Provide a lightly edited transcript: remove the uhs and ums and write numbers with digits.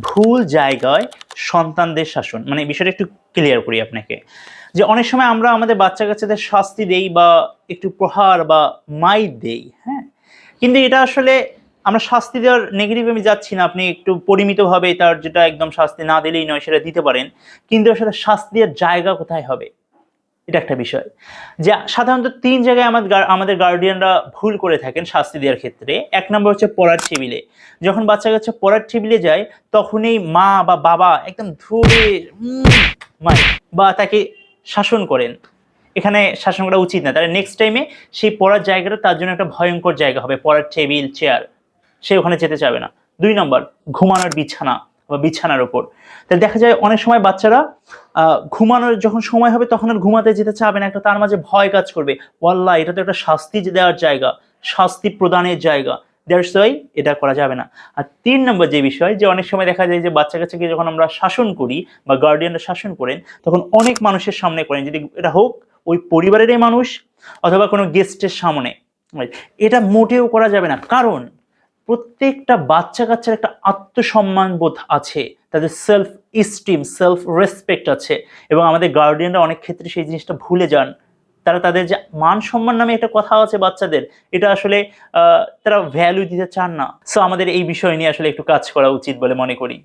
ভুল জায়গায় সন্তানদের শাসন, মানে বিষয়টা একটু ক্লিয়ার করি আপনাকে, যে অনেক সময় আমরা আমাদের বাচ্চা কাচ্চাদের শাস্তি দেই বা একটু প্রহার বা মাইর দেই, হ্যাঁ, কিন্তু এটা আসলে আমরা শাস্তি দেওয়ার নেগেটিভ আমি যাচ্ছি না, আপনি একটু পরিমিতভাবে তার যেটা একদম শাস্তি না দিলেই নয় সেটা দিতে পারেন, কিন্তু আসলে শাস্তি দেওয়ার জায়গা কোথায় হবে এটা একটা বিষয়। যে সাধারণত তিন জায়গায় আমাদের গার্ডিয়ানরা ভুল করে থাকেন শাস্তি দেওয়ার ক্ষেত্রে। এক নম্বর হচ্ছে পড়ার টেবিলে। যখন বাচ্চা কাচ্চা পড়ার টেবিলে যায় তখনই মা বা বাবা একদম ধরে মায় বা তাকে শাসন করেন। এখানে শাসন করা উচিত না, তাহলে নেক্সট টাইমে সেই পড়ার জায়গাটা তার জন্য একটা ভয়ঙ্কর জায়গা হবে, পড়ার টেবিল চেয়ার, সে ওখানে যেতে চাবে না। দুই নম্বর, ঘুমানোর বিছানা বা বিছানার ওপর। তাহলে দেখা যায় অনেক সময় বাচ্চারা ঘুমানোর যখন সময় হবে তখন আর ঘুমাতে যেতে চাবে না, একটা তার মাঝে ভয় কাজ করবে, ওয়াল্লাহ এটা তো একটা শাস্তি দেওয়ার জায়গা, শাস্তি প্রদানের জায়গা, দ্যাটস ওয়াই এটা করা যাবে না। আর তিন নম্বর যে বিষয়, যে অনেক সময় দেখা যায় যে বাচ্চা কাচ্চাকে যখন আমরা শাসন করি বা গার্ডিয়ানরা শাসন করেন তখন অনেক মানুষের সামনে করেন, যদি এটা হোক ওই পরিবারেরই মানুষ অথবা কোনো গেস্টের সামনে, এটা মোটেও করা যাবে না। কারণ প্রত্যেকটা বাচ্চা কাচ্চার একটা আত্মসম্মান বোধ আছে, তাদের সেলফ ইস্টিম, সেলফ রেসপেক্ট আছে, এবং আমাদের গার্ডিয়ানরা অনেক ক্ষেত্রে সেই জিনিসটা ভুলে যান। তারা তাদের যে মান সম্মান নামে একটা কথা আছে বাচ্চাদের, এটা আসলে তারা ভ্যালু দিতে চান না। সো আমাদের এই বিষয় নিয়ে আসলে একটু কাজ করা উচিত বলে মনে করি।